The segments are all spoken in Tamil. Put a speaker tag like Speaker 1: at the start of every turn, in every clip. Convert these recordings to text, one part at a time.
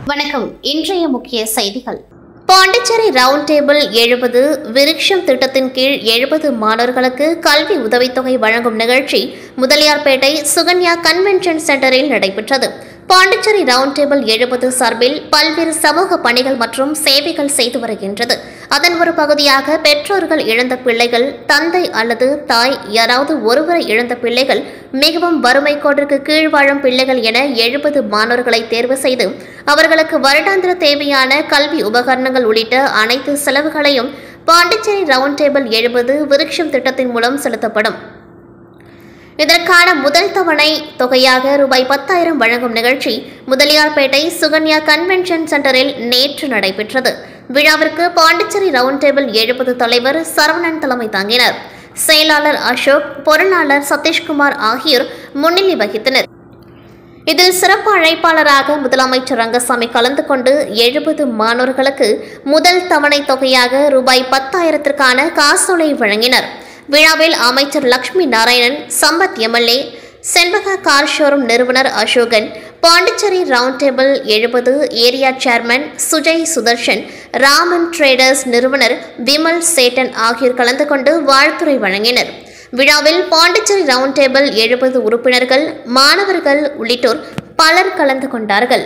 Speaker 1: வணக்கம். இன்றைய முக்கிய செய்திகள். பாண்டிச்சேரி ரவுண்ட் டேபிள் 70 விருட்சம் திட்டத்தின் கீழ் 70 மாணவர்களுக்கு கல்வி உதவித்தொகை வழங்கும் நிகழ்ச்சி முதலியார்பேட்டை சுகன்யா கன்வென்ஷன் சென்டரில் நடைபெற்றது. பாண்டிச்சேரி ரவுண்ட் டேபிள் 70 சார்பில் பல்வேறு சமூக பணிகள் மற்றும் சேவைகள் செய்து வருகின்றது. அதன் ஒரு பகுதியாக பெற்றோர்கள் இழந்த பிள்ளைகள், தந்தை அல்லது தாய் யாராவது ஒருவரை இழந்த பிள்ளைகள், மிகவும் வறுமை கோட்டிற்கு கீழ் வாழும் பிள்ளைகள் என 70 மாணவர்களை தேர்வு செய்து அவர்களுக்கு வருடாந்திர தேவையான கல்வி உபகரணங்கள் உள்ளிட்ட அனைத்து செலவுகளையும் பாண்டிச்சேரி ரவுண்ட் டேபிள் 70 விருட்சம் திட்டத்தின் மூலம் செலுத்தப்படும். இதற்கான முதல் தவணை தொகையாக ரூபாய் 10,000 வழங்கும் நிகழ்ச்சி முதலியார்பேட்டை சுகன்யா கன்வென்ஷன் சென்டரில் நேற்று நடைபெற்றது. விழாவிற்கு பாண்டிச்சேரி ரவுண்ட் டேபிள் 70 தலைவர் சரவணன் தலைமை தாங்கினார். செயலாளர் அசோக், பொருளாளர் சதீஷ்குமார் ஆகியோர் முன்னிலை வகித்தனர். இதில் சிறப்பு அழைப்பாளராக முதலமைச்சர் ரங்கசாமி கலந்து கொண்டு 70 மாணவர்களுக்கு முதல் தவணை தொகையாக ரூபாய் 10,000 காசோலை வழங்கினார். விழாவில் அமைச்சர் Lakshmi Narayanan, Sampath MLA, Shenbaga car showroom நிறுவனர் Asokan, Pondicherry round table 70 area chairman Sujay Sudarshan, Raman traders நிறுவனர் விமல் சேட்டன் ஆகியோர் கலந்து கொண்டு வாழ்த்துரை வழங்கினர். விழாவில் பாண்டிச்சேரி ரவுண்ட் டேபிள் 70 உறுப்பினர்கள், மாணவர்கள் உள்ளிட்டோர் பலர் கலந்து கொண்டார்கள்.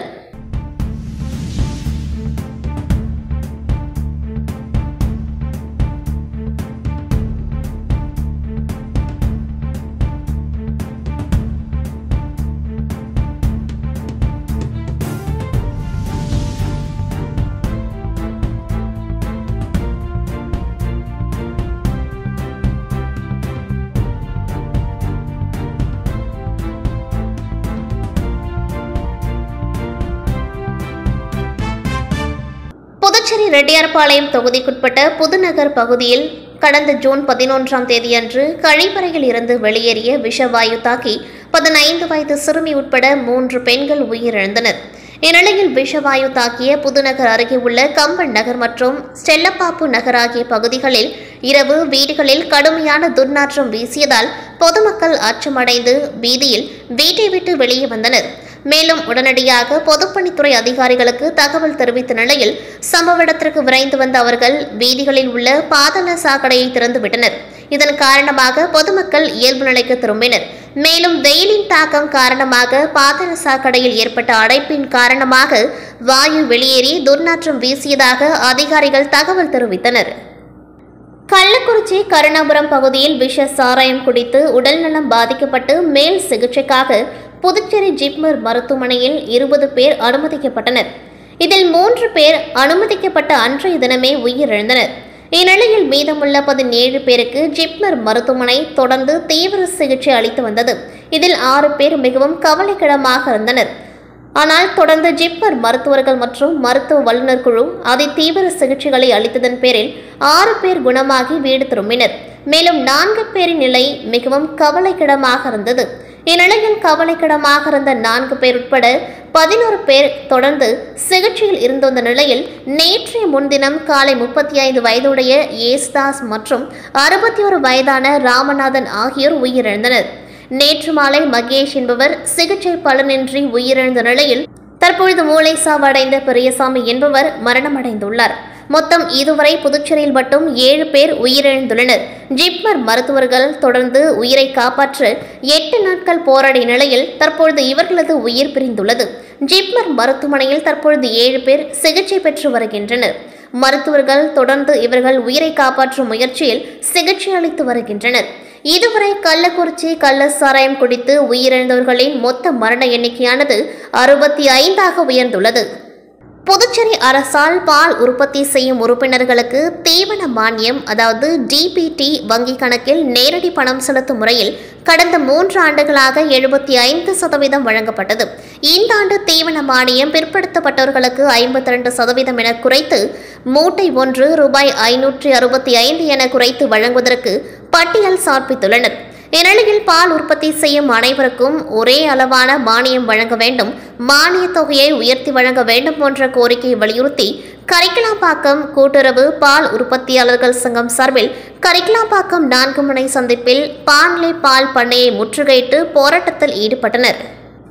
Speaker 1: புதுச்சேரி ரெட்டியார்பாளையம் தொகுதிக்குட்பட்ட புதுநகர் பகுதியில் கடந்த ஜூன் 11ஆம் தேதியன்று கழிப்பறையில் இருந்து வெளியேறிய விஷவாயு தாக்கி 15 வயது சிறுமி உட்பட 3 பெண்கள் உயிரிழந்தனர். இந்நிலையில் விஷவாயு தாக்கிய புதுநகர் அருகே உள்ள கம்பன் நகர் மற்றும் ஸ்டெல்லப்பாப்பு நகர் ஆகிய பகுதிகளில் இரவு வீடுகளில் கடுமையான துர்நாற்றம் வீசியதால் பொதுமக்கள் அச்சமடைந்து வீதியில் வீட்டை விட்டு வெளியே வந்தனர். மேலும் உடனடியாக பொதுப்பணித்துறை அதிகாரிகளுக்கு தகவல் தெரிவித்த நிலையில் சம்பவ இடத்திற்கு விரைந்து வந்த அவர்கள் வீதிகளில் உள்ள பாதாள சாக்கடையை திறந்துவிட்டனர். இதன் காரணமாக பொதுமக்கள் இயல்பு நிலைக்கு திரும்பினர். மேலும் வெயிலின் தாக்கம் காரணமாக பாதாள சாக்கடையில் ஏற்பட்ட அடைப்பின் காரணமாக வாயு வெளியேறி துர்நாற்றம் வீசியதாக அதிகாரிகள் தகவல் தெரிவித்தனர். கள்ளக்குறிச்சி கருணாபுரம் பகுதியில் விஷ சாராயம் குடித்து உடல்நலம் பாதிக்கப்பட்டு மேல் சிகிச்சைக்காக புதுச்சேரி ஜிப்மர் மருத்துவமனையில் 20 பேர் அனுமதிக்கப்பட்டனர். இதில் 3 பேர் அனுமதிக்கப்பட்ட அன்றைய தினமே உயிரிழந்தனர். இந்நிலையில் மீதமுள்ள 17 பேருக்கு ஜிப்மர் மருத்துவமனை தொடர்ந்து தீவிர சிகிச்சை அளித்து வந்தது. இதில் 6 பேர் மிகவும் கவலைக்கிடமாக இருந்தனர். ஆனால் தொடர்ந்து ஜிப்மர் மருத்துவர்கள் மற்றும் மருத்துவ வல்லுநர் குழு அதிதீவிர சிகிச்சைகளை அளித்ததன் பேரில் 6 பேர் குணமாகி வீடு திரும்பினர். மேலும் 4 பேரின் நிலை மிகவும் கவலைக்கிடமாக இருந்தது. இந்நிலையில் கவலைக்கிடமாக இருந்த 4 பேர் உட்பட 11 பேர் தொடர்ந்து சிகிச்சையில் இருந்து வந்த நிலையில் நேற்றைய முன்தினம் காலை 35 வயதுடைய ஏசுதாஸ் மற்றும் 61 வயதான ராமநாதன் ஆகியோர் உயிரிழந்தனர். நேற்று மாலை மகேஷ் என்பவர் சிகிச்சை பலனின்றி உயிரிழந்த நிலையில் தற்பொழுது மூளை சாவடைந்த பெரியசாமி என்பவர் மரணமடைந்துள்ளார். மொத்தம் இதுவரை புதுச்சேரியில் மட்டும் 7 பேர் உயிரிழந்துள்ளனர். ஜிப்மர் மருத்துவர்கள் தொடர்ந்து உயிரை காப்பாற்ற 8 நாட்கள் போராடிய நிலையில் தற்பொழுது இவர்களது உயிர் பிரிந்துள்ளது. ஜிப்மர் மருத்துவமனையில் தற்பொழுது 7 பேர் சிகிச்சை பெற்று வருகின்றனர். மருத்துவர்கள் தொடர்ந்து இவர்கள் உயிரை காப்பாற்றும் முயற்சியில் சிகிச்சை அளித்து வருகின்றனர். இதுவரை கள்ளக்குறிச்சி கள்ள சாராயம் குடித்து உயிரிழந்தவர்களின் மொத்த மரண எண்ணிக்கையானது 65ஆக உயர்ந்துள்ளது. புதுச்சேரி அரசால் பால் உற்பத்தி செய்யும் உறுப்பினர்களுக்கு தீவன மானியம் அதாவது டிபிடி வங்கி கணக்கில் நேரடி பணம் செலுத்தும் முறையில் கடந்த 3 ஆண்டுகளாக 75% வழங்கப்பட்டது. இந்த ஆண்டு தீவன மானியம் பிற்படுத்தப்பட்டவர்களுக்கு 52% என குறைத்து மூட்டை ஒன்று ரூபாய் 565 என குறைத்து வழங்குவதற்கு பட்டியல் சமர்ப்பித்துள்ளனர். இந்நிலையில் பால் உற்பத்தி செய்யும் அனைவருக்கும் ஒரே அளவான மானியம் வழங்க வேண்டும், மானிய தொகையை உயர்த்தி வழங்க வேண்டும் போன்ற கோரிக்கையை வலியுறுத்தி கரிக்கலாம்பாக்கம் கூட்டுறவு பால் உற்பத்தியாளர்கள் சங்கம் சார்பில் கரிக்கலாம்பாக்கம் 4 முனை சந்திப்பில் பாண்லே பால் பண்ணையை முற்றுகையிட்டு போராட்டத்தில் ஈடுபட்டனர்.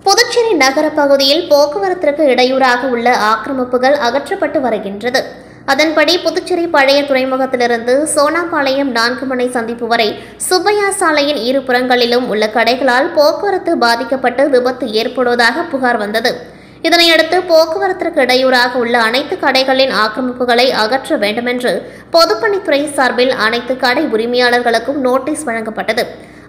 Speaker 1: புதுச்சேரி நகர பகுதியில் போக்குவரத்திற்கு இடையூறாக உள்ள ஆக்கிரமிப்புகள் அகற்றப்பட்டு வருகின்றது. அதன்படி புதுச்சேரி பழைய துறைமுகத்திலிருந்து சோனாபாளையம் 4 முனை சந்திப்பு வரை சுப்பையா சாலையின் இரு புறங்களிலும் உள்ள கடைகளால் போக்குவரத்து பாதிக்கப்பட்டு விபத்து ஏற்படுவதாக புகார் வந்தது. இதனையடுத்து போக்குவரத்திற்கு இடையூறாக உள்ள அனைத்து கடைகளின் ஆக்கிரமிப்புகளை அகற்ற வேண்டுமென்று பொதுப்பணித்துறை சார்பில் அனைத்து கடை உரிமையாளர்களுக்கும் நோட்டீஸ் வழங்கப்பட்டது.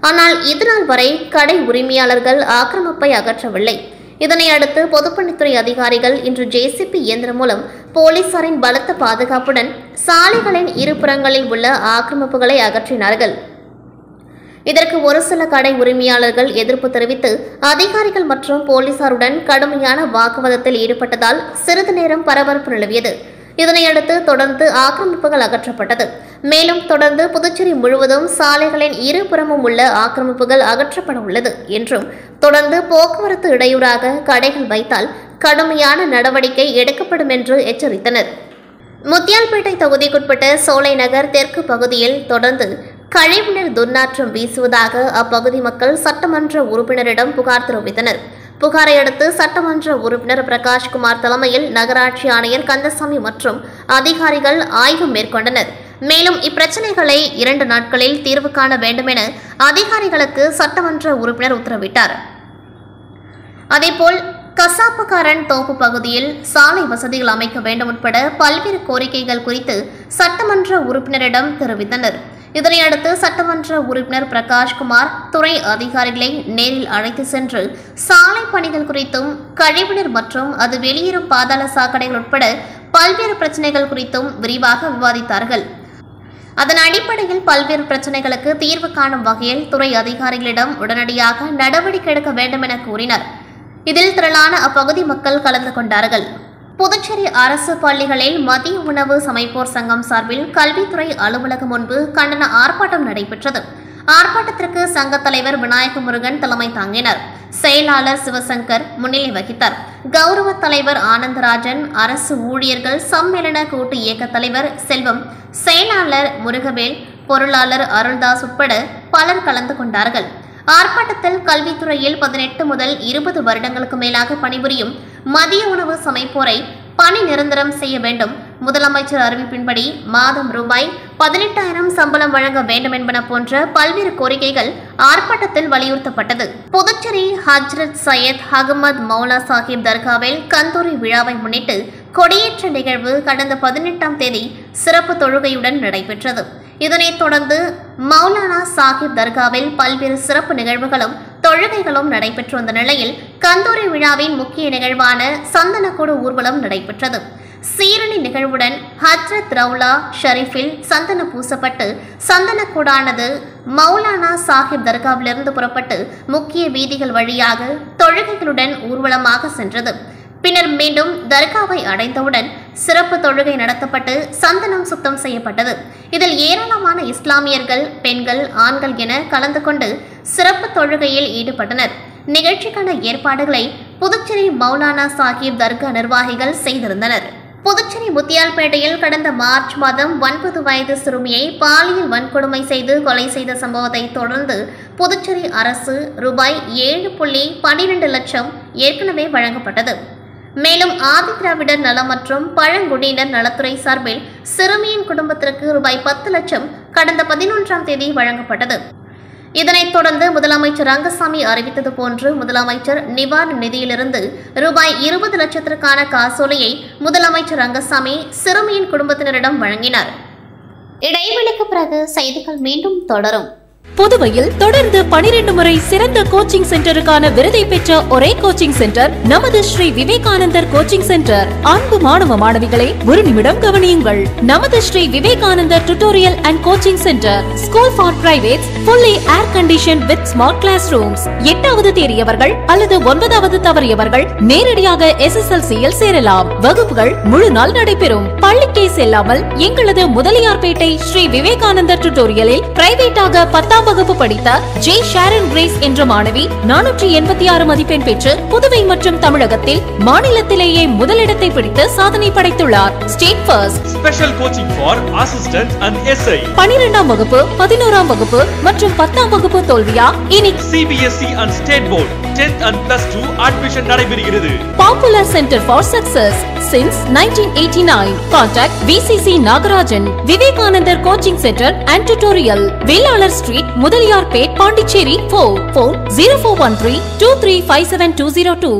Speaker 1: ஆனால் இதுநாள் வரை கடை உரிமையாளர்கள் ஆக்கிரமிப்பை அகற்றவில்லை. இதனையடுத்து பொதுப்பணித்துறை அதிகாரிகள் இன்று ஜேசிபி இயந்திரம் மூலம் போலீசாரின் பலத்த பாதுகாப்புடன் சாலைகளின் இருபுறங்களில் உள்ள ஆக்கிரமிப்புகளை அகற்றினார்கள். இதற்கு ஒரு சில கடை உரிமையாளர்கள் எதிர்ப்பு தெரிவித்து அதிகாரிகள் மற்றும் போலீசாருடன் கடுமையான வாக்குவாதத்தில் ஈடுபட்டதால் சிறிது நேரம் பரபரப்பு நிலவியது. இதனையடுத்து தொடர்ந்து ஆக்கிரமிப்புகள் அகற்றப்பட்டது. மேலும் தொடர்ந்து புதுச்சேரி முழுவதும் சாலைகளின் இருபுறமும் உள்ள ஆக்கிரமிப்புகள் அகற்றப்பட உள்ளது என்றும் தொடர்ந்து போக்குவரத்து இடையூறாக கடைகள் வைத்தால் கடுமையான நடவடிக்கை எடுக்கப்படும் என்று எச்சரித்தனர். முத்தியால்பேட்டை தொகுதிக்குட்பட்ட சோலை நகர் தெற்கு பகுதியில் தொடர்ந்து கழிவுநீர் துர்நாற்றம் வீசுவதாக அப்பகுதி மக்கள் சட்டமன்ற உறுப்பினரிடம் புகார் தெரிவித்தனர். புகாரை அடுத்து சட்டமன்ற உறுப்பினர் பிரகாஷ்குமார் தலைமையில் நகராட்சி ஆணையர் கந்தசாமி மற்றும் அதிகாரிகள் ஆய்வு மேற்கொண்டனர். மேலும் இப்பிரச்சினைகளை 2 நாட்களில் தீர்வு காண வேண்டும் என அதிகாரிகளுக்கு சட்டமன்ற உறுப்பினர் உத்தரவிட்டார். அதேபோல் கசாப்புக்காரன் தோப்பு பகுதியில் சாலை வசதிகள் அமைக்க வேண்டும் உட்பட பல்வேறு கோரிக்கைகள் குறித்து சட்டமன்ற உறுப்பினரிடம் தெரிவித்தனர். இதனையடுத்து சட்டமன்ற உறுப்பினர் பிரகாஷ்குமார் துறை அதிகாரிகளை நேரில் அழைத்து சென்று சாலை பணிகள் குறித்தும் கழிவுநீர் மற்றும் அது வெளியேறும் பாதாள சாக்கடைகள் உட்பட பல்வேறு பிரச்சினைகள் குறித்தும் விரிவாக விவாதித்தார்கள். அதன் அடிப்படையில் பல்வேறு பிரச்சினைகளுக்கு தீர்வு காணும் வகையில் துறை அதிகாரிகளிடம் உடனடியாக நடவடிக்கை எடுக்க வேண்டும் என கூறினர். இதில் திரளான அப்பகுதி மக்கள் கலந்து கொண்டார்கள். புதுச்சேரி அரசு பள்ளிகளில் மதிய உணவு சமைப்போர் சங்கம் சார்பில் கல்வித்துறை அலுவலகம் முன்பு கண்டன ஆர்ப்பாட்டம் நடைபெற்றது. ஆர்ப்பாட்டத்திற்கு சங்க தலைவர் விநாயக முருகன் தலைமை தாங்கினார். செயலாளர் சிவசங்கர் முன்னிலை வகித்தார். கௌரவ தலைவர் ஆனந்தராஜன், அரசு ஊழியர்கள் சம்மேளன கூட்டு இயக்க தலைவர் செல்வம், செயலாளர் முருகவேல், பொருளாளர் அருள்தாஸ் உட்பட பலர் கலந்து கொண்டார்கள். ஆர்ப்பாட்டத்தில் கல்வித்துறையில் 18 முதல் 20 வருடங்களுக்கு மேலாக பணிபுரியும் மதிய உணவு சமைப்போரை பணி நிரந்தரம் செய்ய வேண்டும், முதலமைச்சர் அறிவிப்பின்படி மாதம் ரூபாய் 18,000 சம்பளம் வழங்க வேண்டும் என்பன போன்ற பல்வேறு கோரிக்கைகள் ஆர்ப்பாட்டத்தில் வலியுறுத்தப்பட்டது. புதுச்சேரி ஹஜ்ரத் சையத் அகமது மௌலா சாஹிப் தர்காவில் கந்தூரி விழாவை முன்னிட்டு கொடியேற்ற நிகழ்வு கடந்த 18ஆம் தேதி சிறப்பு தொழுகையுடன் நடைபெற்றது. இதனைத் தொடர்ந்து மௌலானா சாஹிப் தர்காவில் பல்வேறு சிறப்பு நிகழ்வுகளும் தொழுகைகளும் நடைபெற்று வந்த நிலையில் கந்தூரி விழாவின் முக்கிய நிகழ்வான சந்தனக்கூடு ஊர்வலம் நடைபெற்றது. சீரணி நிகழ்வுடன் ஹஜ்ரத் ரவுலா ஷரீஃபில் சந்தன பூசப்பட்டு சந்தனக்கூடானது மௌலானா சாஹிப் தர்காவிலிருந்து புறப்பட்டு முக்கிய வீதிகள் வழியாக தொழுகைகளுடன் ஊர்வலமாக சென்றது. பின்னர் மீண்டும் தர்காவை அடைந்தவுடன் சிறப்பு தொழுகை நடத்தப்பட்டு சந்தனம் சுத்தம் செய்யப்பட்டது. இதில் ஏராளமான இஸ்லாமியர்கள், பெண்கள், ஆண்கள் என கலந்து கொண்டு சிறப்பு தொழுகையில் ஈடுபட்டனர். நிகழ்ச்சிக்கான ஏற்பாடுகளை புதுச்சேரி மௌலானா சாஹிப் தர்கா நிர்வாகிகள் செய்திருந்தனர். புதுச்சேரி முத்தியால்பேட்டையில் கடந்த மார்ச் மாதம் 9 வயது சிறுமியை பாலியல் வன்கொடுமை செய்து கொலை செய்த சம்பவத்தை தொடர்ந்து புதுச்சேரி அரசு ரூபாய் 7.12 லட்சம் ஏற்கனவே வழங்கப்பட்டது. மேலும் ஆதிதிராவிடர் நலம் மற்றும் பழங்குடியினர் நலத்துறை சார்பில் சிறுமியின் குடும்பத்திற்கு ரூபாய் 10 லட்சம் கடந்த 11ஆம் தேதி வழங்கப்பட்டது. இதனைத் தொடர்ந்து முதலமைச்சர் ரங்கசாமி அறிவித்தது போன்று முதலமைச்சர் நிவாரண நிதியிலிருந்து ரூபாய் 20 லட்சத்திற்கான காசோலையை முதலமைச்சர் ரங்கசாமி சிறுமியின் குடும்பத்தினரிடம் வழங்கினார். இடைவெளிக்கு பிறகு செய்திகள் மீண்டும் தொடரும்.
Speaker 2: புதுவையில் தொடர்ந்து 12 முறை சிறந்த கோச்சிங் சென்டருக்கான விருதை பெற்ற ஒரே கோச்சிங் சென்டர் நமது ஸ்ரீ விவேகானந்தர் கோச்சிங் சென்டர். அன்பு மாணவ மாணவிகளை ஒரு நிமிடம் கவனியுங்கள். நமது Sri Vivekanandar tutorial and coaching centre school for privates, fully air conditioned with smart classrooms. 8வது தேறியவர்கள் அல்லது 9வது தவறியவர்கள் நேரடியாக SSLC-யில் சேரலாம். வகுப்புகள் முழு நாள் நடைபெறும். பள்ளிக்கே செல்லாமல் எங்களது முதலியார்பேட்டை ஸ்ரீ விவேகானந்தர் டியூட்டோரியலில் பிரைவேட்டாக 10வது 10ஆம் வகுப்பு படித்த ஜே ஷாரன் கிரேஸ் என்ற மாணவி 486 மதிப்பெண் பெற்று புதுவை மற்றும் தமிழகத்தில் மாநிலத்திலேயே முதலிடத்தை பிடித்து சாதனை படைத்துள்ளார். State first.
Speaker 3: Special coaching for assistant and SI.
Speaker 2: 12ஆம் வகுப்பு 11ஆம் வகுப்பு மற்றும் 10ஆம் வகுப்பு தோல்வியா? இனி
Speaker 3: CBSE and State Board 10th and +2 admission நடைபெறுகிறது.
Speaker 2: Popular Center for Success since 1989. Contact VCC Nagarajan, Vivekanandar Coaching Center and Tutorial, Vellalar Street, Mudaliyarpet, Pondicherry 4. Phone 0413-2357-202.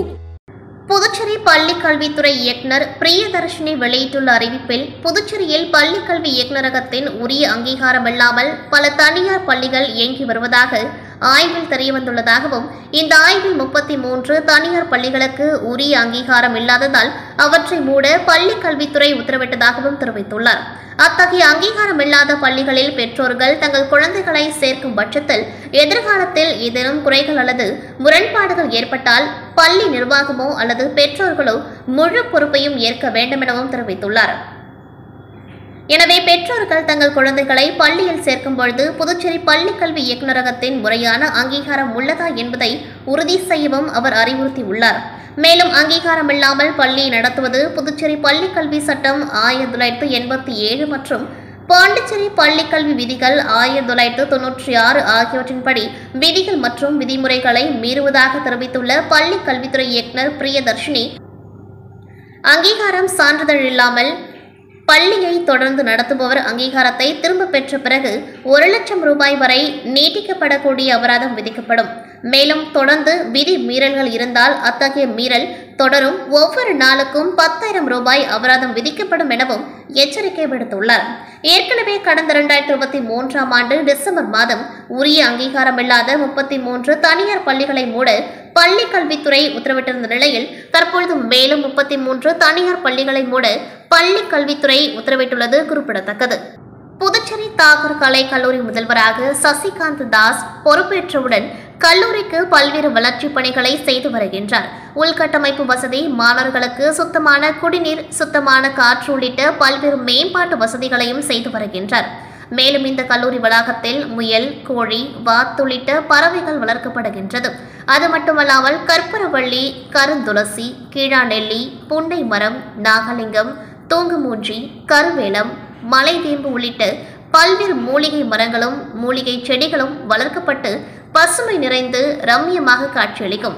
Speaker 1: Puducherry பள்ளி கல்வித்துறை இயக்குனர் பிரியதர்ஷினி வெளியிட்டுள்ள அறிவிப்பில், புதுச்சேரியில் பள்ளி கல்வி இயக்குநரகத்தின் உரிய அங்கீகாரம் இல்லாமல் பல தனியார் பள்ளிகள் இயங்கி வருவதாக ஆய்வில் தெரியவந்துள்ளதாகவும், இந்த ஆய்வில் 33 தனியார் பள்ளிகளுக்கு உரிய அங்கீகாரம் இல்லாததால் அவற்றை மூட பள்ளி கல்வித்துறை உத்தரவிட்டதாகவும் தெரிவித்துள்ளார். அத்தகைய அங்கீகாரம் இல்லாத பள்ளிகளில் பெற்றோர்கள் தங்கள் குழந்தைகளை சேர்க்கும் பட்சத்தில் எதிர்காலத்தில் ஏதேனும் குறைகள் அல்லது முரண்பாடுகள் ஏற்பட்டால் பள்ளி நிர்வாகமோ அல்லது பெற்றோர்களோ முழு பொறுப்பையும் ஏற்க வேண்டும் எனவும் தெரிவித்துள்ளார். எனவே பெற்றோர்கள் தங்கள் குழந்தைகளை பள்ளியில் சேர்க்கும் பொழுது புதுச்சேரி பள்ளி கல்வி இயக்குநரகத்தின் முறையான அங்கீகாரம் உள்ளதா என்பதை உறுதி செய்யவும் அவர் அறிவுறுத்தியுள்ளார். மேலும் அங்கீகாரம் இல்லாமல் பள்ளியை நடத்துவது புதுச்சேரி பள்ளி கல்வி சட்டம் 1987 மற்றும் பாண்டிச்சேரி பள்ளி கல்வி விதிகள் 1996 ஆகியவற்றின்படி விதிகள் மற்றும் விதிமுறைகளை மீறுவதாக தெரிவித்துள்ள பள்ளி கல்வித்துறை இயக்குனர் பிரியதர்ஷினி, அங்கீகாரம் சான்றிதழ் இல்லாமல் பள்ளியை தொடர்ந்து நடத்துபவர் அங்கீகாரத்தை திரும்ப பெற்ற பிறகு 1 லட்சம் ரூபாய் வரை நீட்டிக்கப்படக்கூடிய அபராதம் விதிக்கப்படும். மேலும் தொடர்ந்து விதி மீறல்கள் இருந்தால் அத்தகைய மீறல் தொடரும் ஒவ்வொரு நாளுக்கும் 10,000 ரூபாய் அபராதம் விதிக்கப்படும் எனவும் எச்சரிக்கை விடுத்துள்ளார். ஏற்கனவே கடந்த 2023ஆம் ஆண்டு டிசம்பர் மாதம் உரிய அங்கீகாரமில்லாத 33 தனியார் பள்ளிகளை மூட பள்ளி கல்வித்துறை உத்தரவிட்டிருந்த நிலையில் தற்பொழுது மேலும் 33 தனியார் பள்ளிகளை மூட பள்ளி கல்வித்துறை உத்தரவிட்டுள்ளது குறிப்பிடத்தக்கது. புதுச்சேரி தாகூர் கலை கல்லூரி முதல்வராக சசிகாந்த் தாஸ் பொறுப்பேற்றவுடன் கல்லூரிக்கு பல்வேறு வளர்ச்சிப் பணிகளை செய்து வருகின்றார். உள்கட்டமைப்பு வசதி, மாணவர்களுக்கு சுத்தமான குடிநீர், சுத்தமான காற்று உள்ளிட்ட பல்வேறு மேம்பாட்டு வசதிகளையும் செய்து வருகின்றார். மேலும் இந்த கல்லூரி வளாகத்தில் முயல், கோழி, வாத்து உள்ளிட்ட பறவைகள் வளர்க்கப்படுகின்றது. அது மட்டுமல்லாமல் கற்பூரவள்ளி, கருந்துளசி, கீழாநெல்லி, புண்டை மரம், நாகலிங்கம், தூங்குமூஞ்சி, கருவேலம், மலைவேம்பு உள்ளிட்ட பல்வேறு மூலிகை மரங்களும் மூலிகை செடிகளும் வளர்க்கப்பட்டு பசுமை நிறைந்து ரம்மியமாக காட்சியளிக்கும்.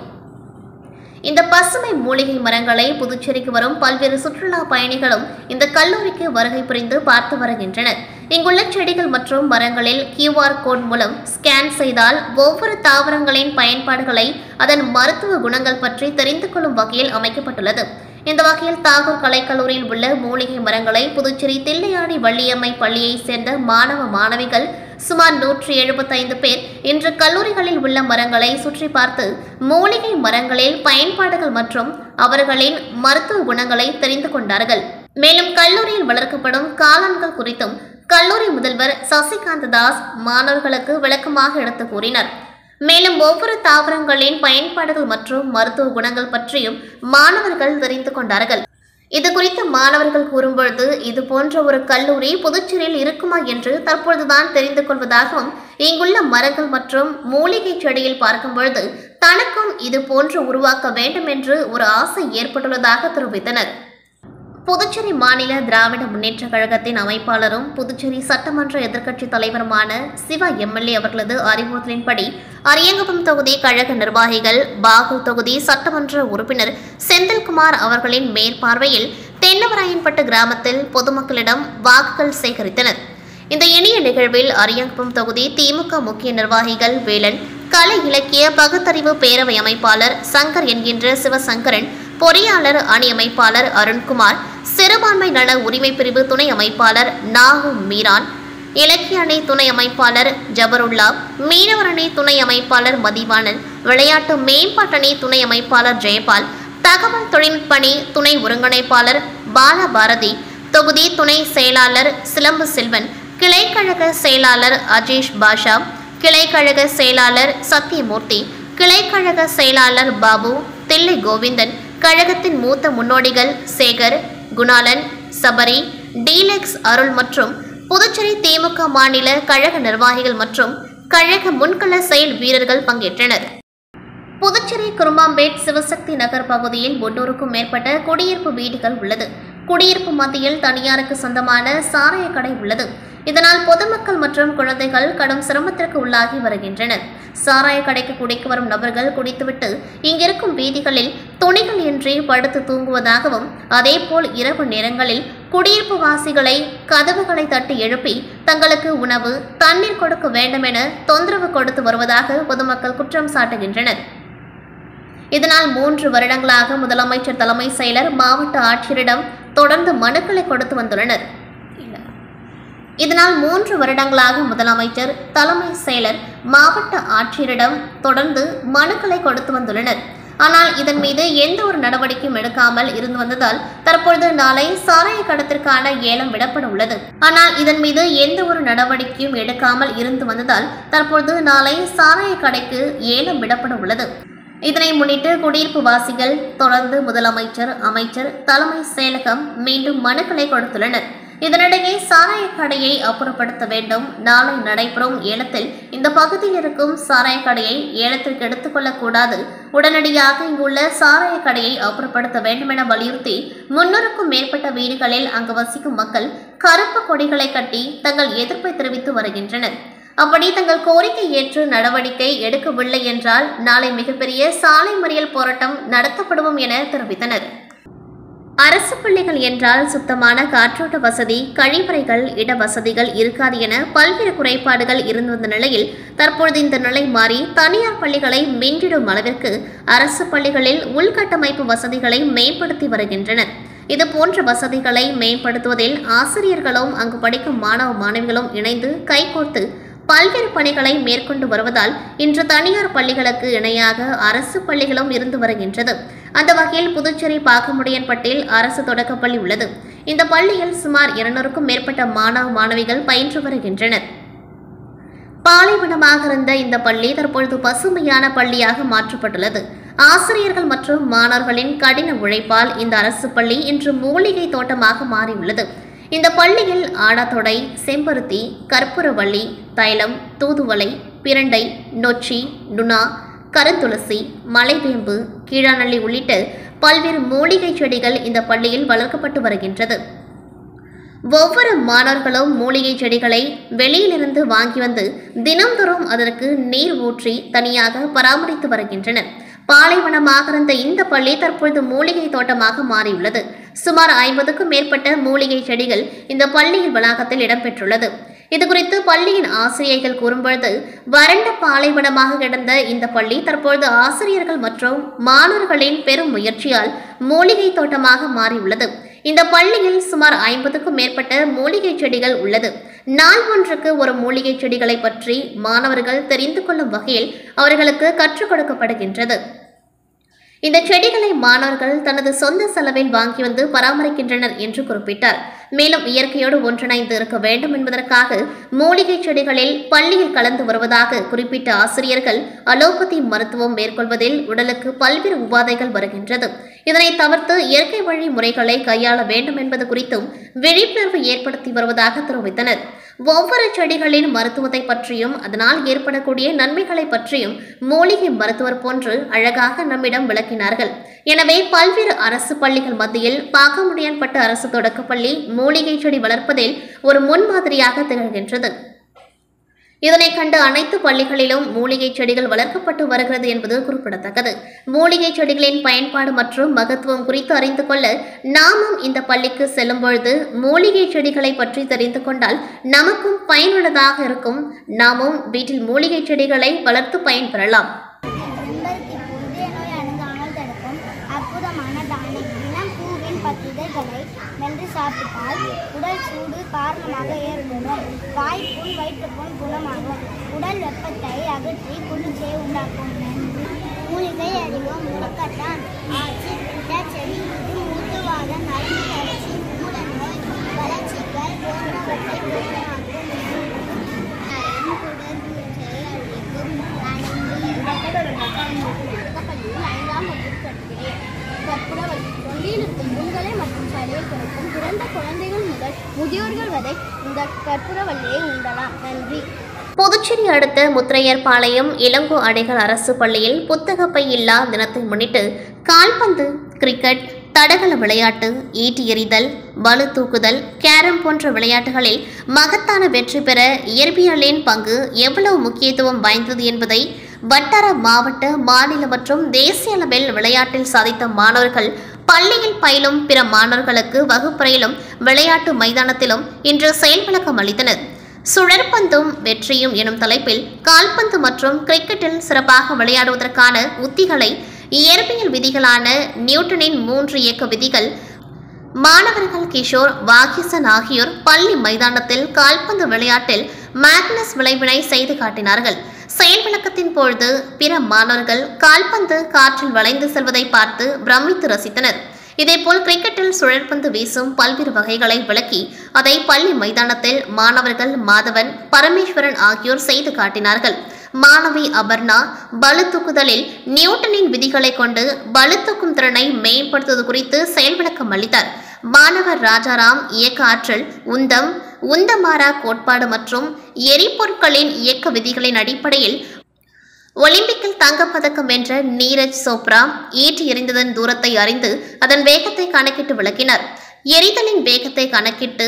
Speaker 1: இந்த பசுமை மூலிகை மரங்களை புதுச்சேரிக்கு வரும் பல்வேறு சுற்றுலா பயணிகளும் இந்த கல்லூரிக்கு வருகை புரிந்து பார்த்து வருகின்றனர். இங்குள்ள செடிகள் மற்றும் மரங்களில் QR கோட் மூலம் ஸ்கேன் செய்தால் ஒவ்வொரு தாவரங்களின் பயன்பாடுகளை, அதன் மருத்துவ குணங்கள் பற்றி தெரிந்து கொள்ளும் வகையில் அமைக்கப்பட்டுள்ளது. இந்த வகையில் தாகூர் கலைக்கல்லூரியில் உள்ள மூலிகை மரங்களை புதுச்சேரி தில்லையாடி வள்ளியம்மை பள்ளியைச் சேர்ந்த மாணவ மாணவிகள் சுமார் 175 பேர் இன்று கல்லூரிகளில் உள்ள மரங்களை சுற்றி பார்த்து மூலிகை மரங்களில் பயன்பாடுகள் மற்றும் அவர்களின் மருத்துவ குணங்களை தெரிந்து கொண்டார்கள். மேலும் கல்லூரியில் வளர்க்கப்படும் காளான்கள் குறித்தும் கல்லூரி முதல்வர் சசிகாந்த் தாஸ் மாணவர்களுக்கு விளக்கமாக எடுத்து கூறினார். மேலும் ஒவ்வொரு தாவரங்களின் பயன்பாடுகள் மற்றும் மருத்துவ குணங்கள் பற்றியும் மாணவர்கள் தெரிந்து கொண்டார்கள். இது குறித்து மாணவர்கள் கூறும்பொழுது, இது போன்ற ஒரு கல்லூரி புதுச்சேரியில் இருக்குமா என்று தற்பொழுதுதான் தெரிந்து கொள்வதாகவும், இங்குள்ள மரங்கள் மற்றும் மூலிகை செடியில் பார்க்கும் பொழுது தனக்கும் இது போன்று உருவாக்க வேண்டும் என்று ஒரு ஆசை ஏற்பட்டுள்ளதாக தெரிவித்தனர். புதுச்சேரி மாநில திராவிட முன்னேற்ற கழகத்தின் அமைப்பாளரும் புதுச்சேரி சட்டமன்ற எதிர்க்கட்சி தலைவருமான சிவா MLA அவர்களது அறிவுறுத்தலின்படி அரியங்குப்பம் தொகுதி கழக நிர்வாகிகள், பாகூர் தொகுதி சட்டமன்ற உறுப்பினர் செந்தில்குமார் அவர்களின் மேற்பார்வையில் தென்னவராயன்பட்டு கிராமத்தில் பொதுமக்களிடம் வாக்குகள் சேகரித்தனர். இந்த இனிய நிகழ்வில் அரியங்குப்பம் தொகுதி திமுக முக்கிய நிர்வாகிகள் வேலன், கலை இலக்கிய பகுத்தறிவு பேரவை அமைப்பாளர் சங்கர் என்கின்ற சிவசங்கரன், பொறியாளர் அணி அமைப்பாளர் அருண்குமார், சிறுபான்மை நல உரிமை பிரிவு துணை அமைப்பாளர் நாகு மீரான், இலக்கிய அணி துணை அமைப்பாளர் ஜபருல்லா, மீனவர் அணி துணை அமைப்பாளர் மதிவாணன், விளையாட்டு மேம்பாட்டணி துணை அமைப்பாளர் ஜெயபால், தகவல் தொழில்நுட்ப அணி துணை ஒருங்கிணைப்பாளர் பாலபாரதி, தொகுதி துணை செயலாளர் சிலம்பு செல்வன், கிளைக்கழக செயலாளர் அஜேஷ் பாஷா, கிளைக்கழக செயலாளர் சத்தியமூர்த்தி, கிளைக்கழக செயலாளர் பாபு, தில்லை கோவிந்தன், கழகத்தின் மூத்த முன்னோடிகள் சேகர், குணாலன், சபரி, டீலக்ஸ் அருள் மற்றும் புதுச்சேரி திமுக மாநில கழக நிர்வாகிகள் மற்றும் கழக முன்கள செயல் வீரர்கள் பங்கேற்றனர். புதுச்சேரி குருமாம்பேட் சிவசக்தி நகர் பகுதியில் 300க்கும் மேற்பட்ட குடியிருப்பு வீடுகள் உள்ளது. குடியிருப்பு மத்தியில் தனியாருக்கு சொந்தமான சாராய கடை உள்ளது. இதனால் பொதுமக்கள் மற்றும் குழந்தைகள் கடும் சிரமத்திற்கு உள்ளாகி வருகின்றனர். சாராய கடைக்கு குடிக்க வரும் நபர்கள் குடித்துவிட்டு இங்கிருக்கும் வீதிகளில் துணிகள் இன்றி படுத்து தூங்குவதாகவும், அதேபோல் இரவு நேரங்களில் குடியிருப்பு வாசிகளை கதவுகளை தட்டி எழுப்பி தங்களுக்கு உணவு, தண்ணீர் கொடுக்க வேண்டும் என தொந்தரவு கொடுத்து வருவதாக பொதுமக்கள் குற்றம் சாட்டுகின்றனர். இதனால் 3 வருடங்களாக முதலமைச்சர் தலைமை செயலர் மாவட்ட ஆட்சியரிடம் தொடர்ந்து மனுக்களை கொடுத்து வந்துள்ளனர். இதனால் 3 வருடங்களாக முதலமைச்சர் தலைமை செயலர் மாவட்ட ஆட்சியரிடம் தொடர்ந்து மனுக்களை கொடுத்து வந்துள்ளனர். ஆனால் இதன் மீது எந்த ஒரு நடவடிக்கையும் எடுக்காமல் இருந்து வந்ததால் தற்பொழுது நாளை சாராய கடத்திற்கான ஏலம் விடப்பட உள்ளது. ஆனால் இதன் மீது எந்த ஒரு நடவடிக்கையும் எடுக்காமல் இருந்து வந்ததால் தற்பொழுது நாளை சாராய கடைக்கு ஏலம் விடப்பட உள்ளது. இதனை முன்னிட்டு குடியிருப்பு வாசிகள் தொடர்ந்து முதலமைச்சர், அமைச்சர், தலைமை செயலகம் மீண்டும் மனுக்களை கொடுத்துள்ளனர். இதனிடையே சாராய கடையை அப்புறப்படுத்த வேண்டும். நாளை நடைபெறும் ஏலத்தில் இந்த பகுதியில் இருக்கும் சாராய கடையை ஏலத்திற்கு எடுத்துக்கொள்ளக்கூடாது. உடனடியாக இங்குள்ள சாராய கடையை அப்புறப்படுத்த வேண்டும் என வலியுறுத்தி 300க்கும் மேற்பட்ட வீடுகளில் அங்கு வசிக்கும் மக்கள் கருப்பு கொடிகளை கட்டி தங்கள் எதிர்ப்பை தெரிவித்து வருகின்றனர். அப்படி தங்கள் கோரிக்கை ஏற்று நடவடிக்கை எடுக்கவில்லை என்றால் நாளை மிகப்பெரிய சாலை மறியல் போராட்டம் நடத்தப்படும் என தெரிவித்தனர். அரசு பள்ளிகள் என்றால் சுத்தமான காற்றோட்ட வசதி, கழிவறைகள், இட வசதிகள் இருக்காது என பல்வேறு குறைபாடுகள் இருந்து வந்த நிலையில் தற்பொழுது இந்த நிலை மாறி தனியார் பள்ளிகளை மிஞ்சிடும் அளவிற்கு அரசு பள்ளிகளில் உள்கட்டமைப்பு வசதிகளை மேம்படுத்தி வருகின்றனர். இதுபோன்ற வசதிகளை மேம்படுத்துவதில் ஆசிரியர்களும் அங்கு படிக்கும் மாணவ மாணவிகளும் இணைந்து கைகோர்த்து பல்வேறு பணிகளை மேற்கொண்டு வருவதால் இன்று தனியார் பள்ளிகளுக்கு இணையாக அரசு பள்ளிகளும் இருந்து வருகின்றது. அந்த வகையில் புதுச்சேரி பாக்கமுடியன்பட்டில் அரசு தொடக்கப்பள்ளி உள்ளது. இந்த பள்ளியில் சுமார் 200க்கும் மேற்பட்ட மாணவ மாணவிகள் பயின்று வருகின்றனர். பாலைவனமாக இருந்த இந்த பள்ளி தற்பொழுது பசுமையான பள்ளியாக மாற்றப்பட்டுள்ளது. ஆசிரியர்கள் மற்றும் மாணவர்களின் கடின உழைப்பால் இந்த அரசு பள்ளி இன்று மூலிகை தோட்டமாக மாறியுள்ளது. இந்த பள்ளியில் ஆடாத்தொடை, செம்பருத்தி, கற்பூரவள்ளி, தைலம், தூதுவளை, பிரண்டை, நொச்சி, நுணா, கருந்துளசி, மலைவேம்பு, கீழாநெல்லி உள்ளிட்ட பல்வேறு மூலிகை செடிகள் இந்த பள்ளியில் வளர்க்கப்பட்டு வருகின்றது. ஒவ்வொரு மாணவர்களும் மூலிகை செடிகளை வெளியிலிருந்து வாங்கி வந்து தினம்தோறும் அதற்கு நீர் ஊற்றி தனியாக பராமரித்து வருகின்றனர். பாலைவனமாக இருந்த இந்த பள்ளி தற்பொழுது மூலிகை தோட்டமாக மாறியுள்ளது. சுமார் 50க்கும் மேற்பட்ட மூலிகை செடிகள் இந்த பள்ளியின் வளாகத்தில் இடம்பெற்றுள்ளது. இதுகுறித்து பள்ளியின் ஆசிரியர்கள் கூறும்பொழுது, வறண்ட பாலைவனமாக கிடந்த இந்த பள்ளி தற்பொழுது ஆசிரியர்கள் மற்றும் மாணவர்களின் பெரும் முயற்சியால் மூலிகை தோட்டமாக மாறியுள்ளது. இந்த பள்ளியில் சுமார் 50க்கும் மேற்பட்ட மூலிகை செடிகள் உள்ளது. நாள் ஒன்றுக்கு ஒரு மூலிகை செடிகளை பற்றி மாணவர்கள் தெரிந்து கொள்ளும் வகையில் அவர்களுக்கு கற்றுக் கொடுக்கப்படுகின்றது. இந்த செடிகளை மாணவர்கள் தனது சொந்த செலவில் வாங்கி வந்து பராமரிக்கின்றனர் என்று குறிப்பிட்டார். மேலும் இயற்கையோடு ஒன்றிணைந்து இருக்க வேண்டும் என்பதற்காக மூலிகை செடிகளில் பள்ளியில் கலந்து வருவதாக குறிப்பிட்ட ஆசிரியர்கள் அலோபதி மருத்துவம் மேற்கொள்வதில் உடலுக்கு பல்வேறு உபாதைகள் வருகின்றது. இதனை தவிர்த்து இயற்கை வழி முறைகளை கையாள வேண்டும் என்பது குறித்தும் விழிப்புணர்வு ஏற்படுத்தி வருவதாக தெரிவித்தனர். ஒவ்வொரு செடிகளின் மருத்துவத்தை பற்றியும் அதனால் ஏற்படக்கூடிய நன்மைகளை பற்றியும் மூலிகை மருத்துவர் போன்று அழகாக நம்மிடம் விளக்கினார்கள். எனவே பல்வேறு அரசு பள்ளிகள் மத்தியில் பாக்கமுடியன்பட்டு அரசு தொடக்கப்பள்ளி மூலிகை செடி வளர்ப்பதில் ஒரு முன்மாதிரியாக திகழ்கின்றது. இதனை கண்டு அனைத்து பள்ளிகளிலும் மூலிகை செடிகள் வளர்க்கப்பட்டு வருகிறது என்பது குறிப்பிடத்தக்கது. மூலிகை செடிகளின் பயன்பாடு மற்றும் மகத்துவம் குறித்து அறிந்து கொள்ள நாமும் இந்த பள்ளிக்கு செல்லும் பொழுது மூலிகை செடிகளை பற்றி தெரிந்து கொண்டால் நமக்கும் பயனுள்ளதாக இருக்கும். நாமும் வீட்டில் மூலிகை செடிகளை வளர்த்து பயன்பெறலாம்.
Speaker 4: மென்று சாப்பிட்டால் உடல் சூடு காரணமாக ஏற்படும். வாய்ப்புண், வயிற்றுப்புண் குணமாகும். உடல் வெப்பத்தை அகற்றி குளிர்ச்சியை உண்டாக்கும். மூலிகை அறிவோம் முடக்கத்தான் ஆட்சி செடி இது மூத்துவாத நரம்பு தளர்ச்சி, மூலநோய், வளர்ச்சிகள் போன்றவற்றை குணமாக்கும். பள்ளியில் 5ஆம் வகுப்பு படிக்கிறேன். கற்பூரவள்ளி தொண்டியிலிருக்கும் புண்களை மற்றும் சளியை குறைக்கும். பிறந்த குழந்தைகள் முதல் முதியோர்கள் வரை இந்த கற்பூரவள்ளியை உண்டலாம். நன்றி.
Speaker 1: புதுச்சேரி அடுத்த முத்திரையர்பாளையம் இளங்கோ அடிகள் அரசு பள்ளியில் புத்தக பை இல்லா தினத்தை முன்னிட்டு கால்பந்து, கிரிக்கெட், தடகள விளையாட்டு, ஈட்டி எறிதல், பளு தூக்குதல், கேரம் போன்ற விளையாட்டுகளில் மகத்தான வெற்றி பெற இயற்பியலின் பங்கு எவ்வளவு முக்கியத்துவம் வாய்ந்தது என்பதை வட்டார, மாவட்ட, மாநில மற்றும் தேசிய அளவில் விளையாட்டில் சாதித்த மாணவர்கள் பள்ளியில் பயிலும் பிற மாணவர்களுக்கு வகுப்பறையிலும் விளையாட்டு மைதானத்திலும் இன்று செயல்விளக்கம் அளித்தனர். சுழற்பந்தும் வெற்றியும் எனும் தலைப்பில் கால்பந்து மற்றும் கிரிக்கெட்டில் சிறப்பாக விளையாடுவதற்கான உத்திகளை, இயற்பியல் விதிகளான நியூட்டனின் 3 இயக்க விதிகள், மாணவர்கள் கிஷோர், வாகிசன் ஆகியோர் பள்ளி மைதானத்தில் கால்பந்து விளையாட்டில் மேக்னஸ் விளைவினை செய்து காட்டினார்கள். செயல் விளக்கத்தின் பொழுது பிற மாணவர்கள் கால்பந்து காற்றில் வளைந்து செல்வதை பார்த்து பிரமித்து ரசித்தனர். இதேபோல் கிரிக்கெட்டில் சுழற்பந்து வீசும் பல்வேறு வகைகளை விளக்கி அதை பள்ளி மைதானத்தில் மாணவர்கள் மாதவன், பரமேஸ்வரன் ஆகியோர் செய்து காட்டினார்கள். மாணவி அபர்ணா பளு தூக்குதலில் நியூட்டனின் விதிகளை கொண்டு பளு தூக்கும் திறனை மேம்படுத்துவது குறித்து செயல் விளக்கம் அளித்தார். மாணவர் ராஜாராம் இயக்க ஆற்றல், உந்தம், உந்தமாரா கோட்பாடு மற்றும் எரிபொருட்களின் இயக்க விதிகளின் அடிப்படையில் ஒலிம்பிக்கில் தங்கப்பதக்கம் வென்ற நீரஜ் சோப்ரா ஈட்டி எறிந்ததன் தூரத்தை அறிந்து அதன் வேகத்தை கணக்கிட்டு விளக்கினார். எரிதலின் வேகத்தை கணக்கிட்டு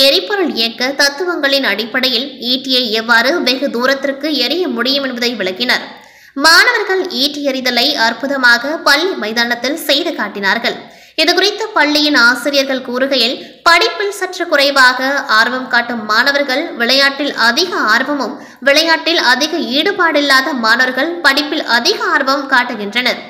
Speaker 1: எரிபொருள் இயக்க தத்துவங்களின் அடிப்படையில் ஈட்டியை எவ்வாறு வெகு தூரத்திற்கு எறிய முடியும் என்பதை விளக்கினார். மாணவர்கள் ஈட்டி எறிதலை அற்புதமாக பள்ளி மைதானத்தில் செய்து காட்டினார்கள். இதுகுறித்து பள்ளியின் ஆசிரியர்கள் கூறுகையில், படிப்பில் சற்று குறைவாக ஆர்வம் காட்டும் மாணவர்கள் விளையாட்டில் அதிக ஆர்வமும், விளையாட்டில் அதிக ஈடுபாடில்லாத மாணவர்கள் படிப்பில் அதிக ஆர்வம் காட்டுகின்றனர்.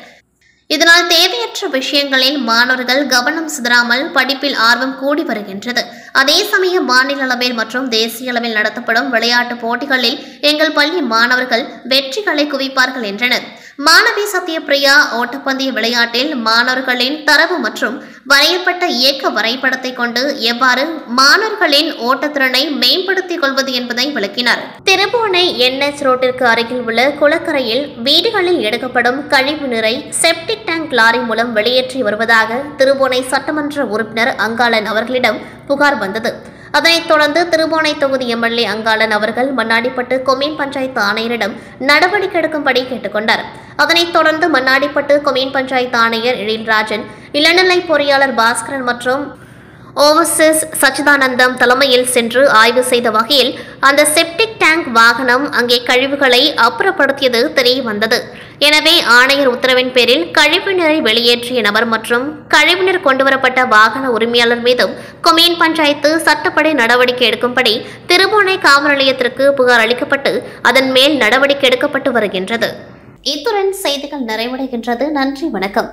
Speaker 1: இதனால் தேவையற்ற விஷயங்களில் மாணவர்கள் கவனம் சிதறாமல் படிப்பில் ஆர்வம் கூடி வருகின்றது. அதே சமயம் மாநில அளவில் மற்றும் தேசிய அளவில் நடத்தப்படும் விளையாட்டு போட்டிகளில் எங்கள் பள்ளி மாணவர்கள் வெற்றிகளை குவிப்பார்கள் என்றனர். மாணவி சத்யபிரியா ஓட்டப்பந்தய விளையாட்டில் மாணவர்களின் தரவு மற்றும் வரையப்பட்ட இயக்க வரைபடத்தை கொண்டு எவ்வாறு மாணவர்களின் ஓட்டத்திறனை மேம்படுத்திக் கொள்வது என்பதை விளக்கினார். திருபுவனை NH ரோட்டிற்கு அருகில் உள்ள குளக்கரையில் வீடுகளில் எடுக்கப்படும் கழிவு நீரை செப்டிக் டேங்க் லாரி மூலம் வெளியேற்றி வருவதாக திருபுவனை சட்டமன்ற உறுப்பினர் அங்காளன் அவர்களிடம் புகார் வந்தது. அதனைத் தொடர்ந்து திருபுவனை தொகுதி MLA அங்காளன் அவர்கள் மண்ணாடிப்பட்டு கொம்யூன் பஞ்சாயத்து ஆணையரிடம் நடவடிக்கை எடுக்கும்படி கேட்டுக்கொண்டார். அதனைத் தொடர்ந்து மண்ணாடிப்பட்டு கொம்யூன் பஞ்சாயத்து ஆணையர் எழில்ராஜன், இளநிலை பொறியாளர் பாஸ்கரன் மற்றும் ஓவர்சீஸ் சச்சிதானந்தம் தலைமையில் சென்று ஆய்வு செய்த வகையில் அந்த செப்டிக் டேங்க் வாகனம் அங்கே கழிவுகளை அப்புறப்படுத்தியது தெரிய வந்தது. எனவே ஆணையர் உத்தரவின் பேரில் கழிவுநீரை வெளியேற்றிய நபர் மற்றும் கழிவுநீர் கொண்டுவரப்பட்ட வாகன உரிமையாளர் மீதும் கொம்யூன் பஞ்சாயத்து சட்டப்படி நடவடிக்கை எடுக்கும்படி திருபுவனை காவல் நிலையத்திற்கு புகார் அளிக்கப்பட்டு அதன் மேல் நடவடிக்கை எடுக்கப்பட்டு வருகின்றது. இத்துடன் செய்திகள் நிறைவடைகின்றது. நன்றி, வணக்கம்.